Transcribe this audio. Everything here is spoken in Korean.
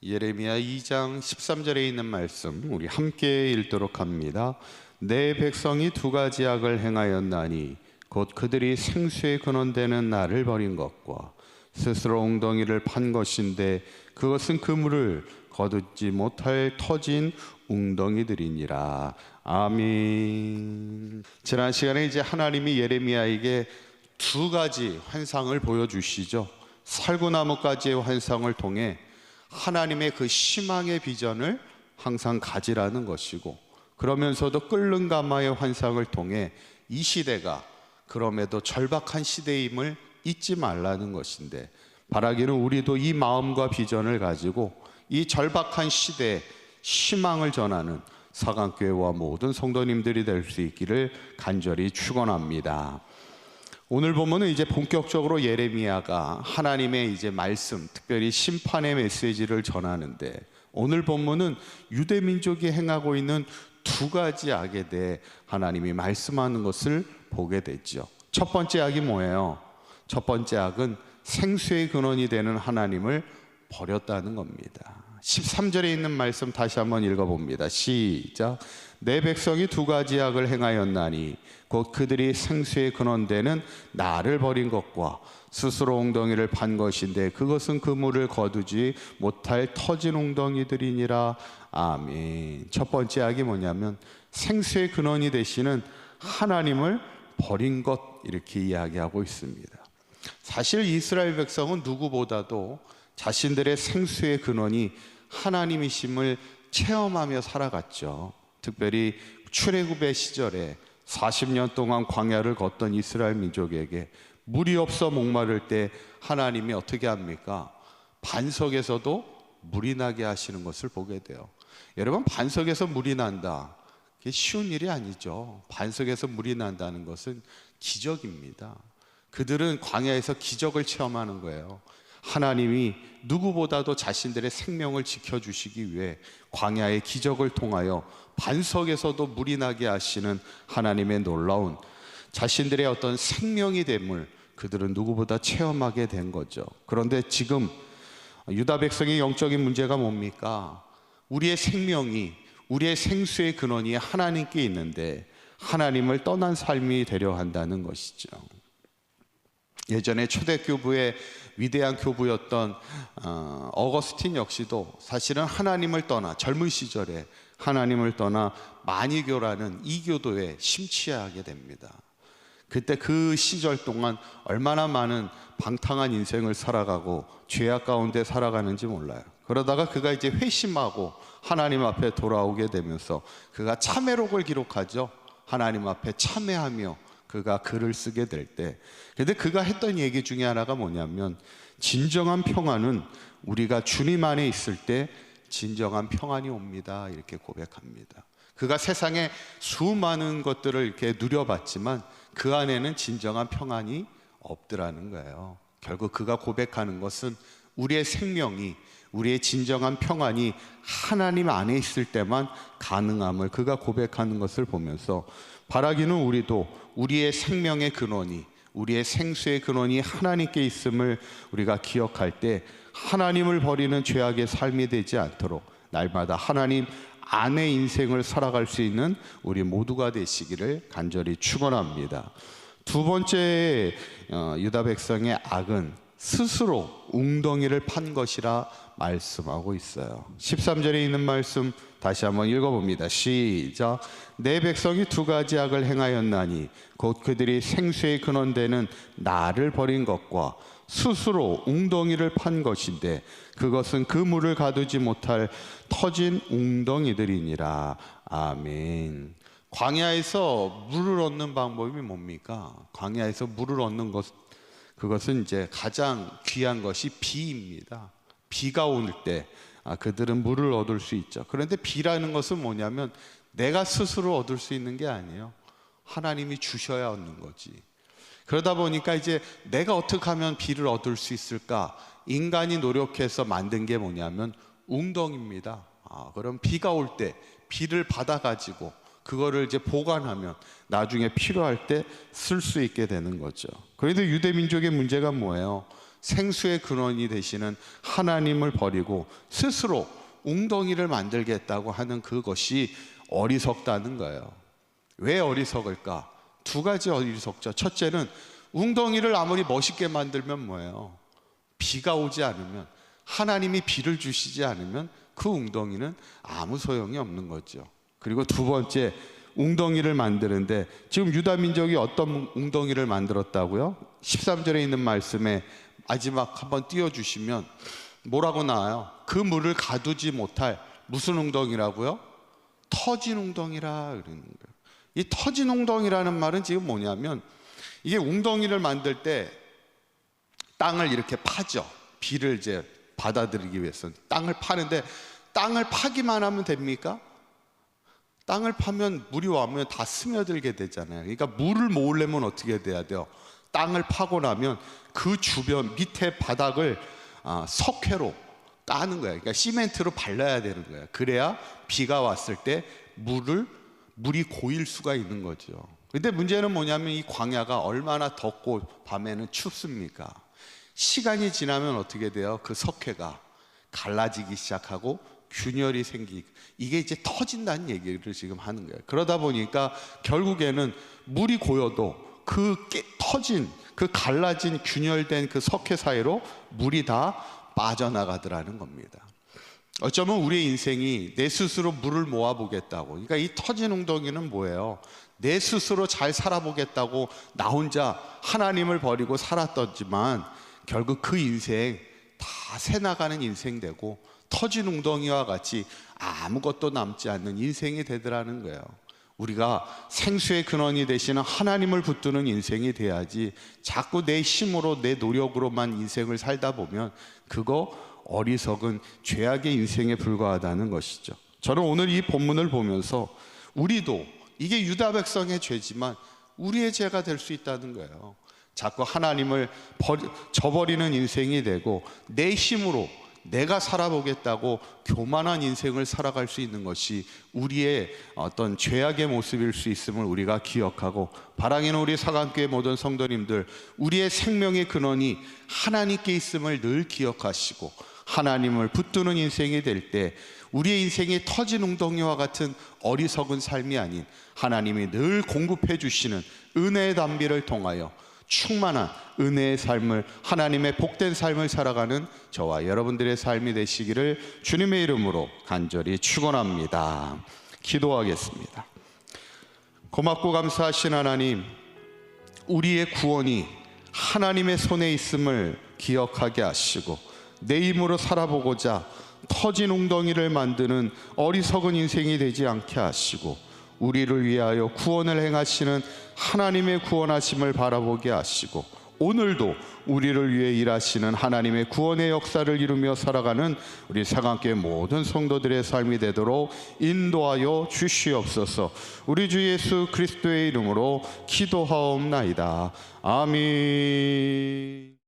예레미야 2장 13절에 있는 말씀 우리 함께 읽도록 합니다. 내 백성이 두 가지 악을 행하였나니 곧 그들이 생수의 근원되는 나를 버린 것과 스스로 엉덩이를 판 것인데 그것은 그물을 거두지 못할 터진 웅덩이들이니라. 아멘. 지난 시간에 이제 하나님이 예레미야에게 두 가지 환상을 보여주시죠. 살구나무까지의 환상을 통해 하나님의 그 희망의 비전을 항상 가지라는 것이고, 그러면서도 끓는 가마의 환상을 통해 이 시대가 그럼에도 절박한 시대임을 잊지 말라는 것인데, 바라기는 우리도 이 마음과 비전을 가지고 이 절박한 시대에 희망을 전하는 사강교회와 모든 성도님들이 될 수 있기를 간절히 축원합니다. 오늘 보면은 이제 본격적으로 예레미야가 하나님의 이제 말씀, 특별히 심판의 메시지를 전하는데, 오늘 본문은 유대 민족이 행하고 있는 두 가지 악에 대해 하나님이 말씀하는 것을 보게 되죠. 첫 번째 악이 뭐예요? 첫 번째 악은 생수의 근원이 되는 하나님을 버렸다는 겁니다. 13절에 있는 말씀 다시 한번 읽어봅니다. 시작. 내 백성이 두 가지 악을 행하였나니 곧 그들이 생수의 근원되는 나를 버린 것과 스스로 웅덩이를 판 것인데 그것은 그물을 거두지 못할 터진 웅덩이들이니라. 아멘. 첫 번째 악이 뭐냐면 생수의 근원이 되시는 하나님을 버린 것, 이렇게 이야기하고 있습니다. 사실 이스라엘 백성은 누구보다도 자신들의 생수의 근원이 하나님이심을 체험하며 살아갔죠. 특별히 출애굽의 시절에 40년 동안 광야를 걷던 이스라엘 민족에게 물이 없어 목마를 때 하나님이 어떻게 합니까? 반석에서도 물이 나게 하시는 것을 보게 돼요. 여러분, 반석에서 물이 난다, 그게 쉬운 일이 아니죠. 반석에서 물이 난다는 것은 기적입니다. 그들은 광야에서 기적을 체험하는 거예요. 하나님이 누구보다도 자신들의 생명을 지켜주시기 위해 광야의 기적을 통하여 반석에서도 물이 나게 하시는 하나님의 놀라운 자신들의 어떤 생명이 됨을 그들은 누구보다 체험하게 된 거죠. 그런데 지금 유다 백성의 영적인 문제가 뭡니까? 우리의 생명이, 우리의 생수의 근원이 하나님께 있는데 하나님을 떠난 삶이 되려 한다는 것이죠. 예전에 초대교부의 위대한 교부였던 어거스틴 역시도 사실은 하나님을 떠나, 젊은 시절에 하나님을 떠나 마니교라는 이교도에 심취하게 됩니다. 그때 그 시절 동안 얼마나 많은 방탕한 인생을 살아가고 죄악 가운데 살아가는지 몰라요. 그러다가 그가 이제 회심하고 하나님 앞에 돌아오게 되면서 그가 참회록을 기록하죠. 하나님 앞에 참회하며 그가 글을 쓰게 될 때, 근데 그가 했던 얘기 중에 하나가 뭐냐면, 진정한 평안은 우리가 주님 안에 있을 때 진정한 평안이 옵니다, 이렇게 고백합니다. 그가 세상에 수많은 것들을 이렇게 누려봤지만 그 안에는 진정한 평안이 없더라는 거예요. 결국 그가 고백하는 것은 우리의 생명이, 우리의 진정한 평안이 하나님 안에 있을 때만 가능함을 그가 고백하는 것을 보면서, 바라기는 우리도 우리의 생명의 근원이, 우리의 생수의 근원이 하나님께 있음을 우리가 기억할 때 하나님을 버리는 죄악의 삶이 되지 않도록 날마다 하나님 안의 인생을 살아갈 수 있는 우리 모두가 되시기를 간절히 축원합니다. 두 번째 유다 백성의 악은 스스로 웅덩이를 판 것이라 말씀하고 있어요. 13절에 있는 말씀 다시 한번 읽어봅니다. 시작. 내 백성이 두 가지 악을 행하였나니 곧 그들이 생수의 근원되는 나를 버린 것과 스스로 웅덩이를 판 것인데 그것은 그 물을 가두지 못할 터진 웅덩이들이니라. 아멘. 광야에서 물을 얻는 방법이 뭡니까? 광야에서 물을 얻는 것, 그것은 이제 가장 귀한 것이 비입니다. 비가 올 때 그들은 물을 얻을 수 있죠. 그런데 비라는 것은 뭐냐면 내가 스스로 얻을 수 있는 게 아니에요. 하나님이 주셔야 얻는 거지. 그러다 보니까 이제 내가 어떻게 하면 비를 얻을 수 있을까? 인간이 노력해서 만든 게 뭐냐면 웅덩이입니다. 그럼 비가 올 때 비를 받아가지고 그거를 이제 보관하면 나중에 필요할 때 쓸 수 있게 되는 거죠. 그런데 유대 민족의 문제가 뭐예요? 생수의 근원이 되시는 하나님을 버리고 스스로 웅덩이를 만들겠다고 하는 그것이 어리석다는 거예요. 왜 어리석을까? 두 가지 어리석죠. 첫째는 웅덩이를 아무리 멋있게 만들면 뭐예요? 비가 오지 않으면, 하나님이 비를 주시지 않으면 그 웅덩이는 아무 소용이 없는 거죠. 그리고 두 번째, 웅덩이를 만드는데 지금 유다 민족이 어떤 웅덩이를 만들었다고요? 13절에 있는 말씀에 마지막 한번 띄워주시면 뭐라고 나와요? 그 물을 가두지 못할 무슨 웅덩이라고요? 터진 웅덩이라 그러는 거예요. 이 터진 웅덩이라는 말은 지금 뭐냐면, 이게 웅덩이를 만들 때 땅을 이렇게 파죠. 비를 이제 받아들이기 위해서 땅을 파는데, 땅을 파기만 하면 됩니까? 땅을 파면 물이 와면 다 스며들게 되잖아요. 그러니까 물을 모으려면 어떻게 돼야 돼요? 땅을 파고 나면 그 주변 밑에 바닥을 석회로 까는 거예요. 그러니까 시멘트로 발라야 되는 거예요. 그래야 비가 왔을 때 물이 고일 수가 있는 거죠. 근데 문제는 뭐냐면 이 광야가 얼마나 덥고 밤에는 춥습니까? 시간이 지나면 어떻게 돼요? 그 석회가 갈라지기 시작하고 균열이 생기고, 이게 이제 터진다는 얘기를 지금 하는 거예요. 그러다 보니까 결국에는 물이 고여도 터진, 그 갈라진 균열된 그 석회 사이로 물이 다 빠져나가더라는 겁니다. 어쩌면 우리의 인생이 내 스스로 물을 모아보겠다고, 그러니까 이 터진 웅덩이는 뭐예요? 내 스스로 잘 살아보겠다고 나 혼자 하나님을 버리고 살았더지만 결국 그 인생 다 새나가는 인생 되고 터진 웅덩이와 같이 아무것도 남지 않는 인생이 되더라는 거예요. 우리가 생수의 근원이 되시는 하나님을 붙드는 인생이 돼야지, 자꾸 내 힘으로 내 노력으로만 인생을 살다 보면 그거 어리석은 죄악의 인생에 불과하다는 것이죠. 저는 오늘 이 본문을 보면서 우리도 이게 유다 백성의 죄지만 우리의 죄가 될 수 있다는 거예요. 자꾸 하나님을 저버리는 인생이 되고 내 힘으로 내가 살아보겠다고 교만한 인생을 살아갈 수 있는 것이 우리의 어떤 죄악의 모습일 수 있음을 우리가 기억하고, 바랑에는 우리 사강교회 모든 성도님들, 우리의 생명의 근원이 하나님께 있음을 늘 기억하시고 하나님을 붙드는 인생이 될 때 우리의 인생이 터진 웅덩이와 같은 어리석은 삶이 아닌 하나님이 늘 공급해 주시는 은혜의 담비를 통하여 충만한 은혜의 삶을, 하나님의 복된 삶을 살아가는 저와 여러분들의 삶이 되시기를 주님의 이름으로 간절히 축원합니다. 기도하겠습니다. 고맙고 감사하신 하나님, 우리의 구원이 하나님의 손에 있음을 기억하게 하시고 내 힘으로 살아보고자 터진 웅덩이를 만드는 어리석은 인생이 되지 않게 하시고, 우리를 위하여 구원을 행하시는 하나님의 구원하심을 바라보게 하시고, 오늘도 우리를 위해 일하시는 하나님의 구원의 역사를 이루며 살아가는 우리 사강교회 모든 성도들의 삶이 되도록 인도하여 주시옵소서. 우리 주 예수 그리스도의 이름으로 기도하옵나이다. 아멘.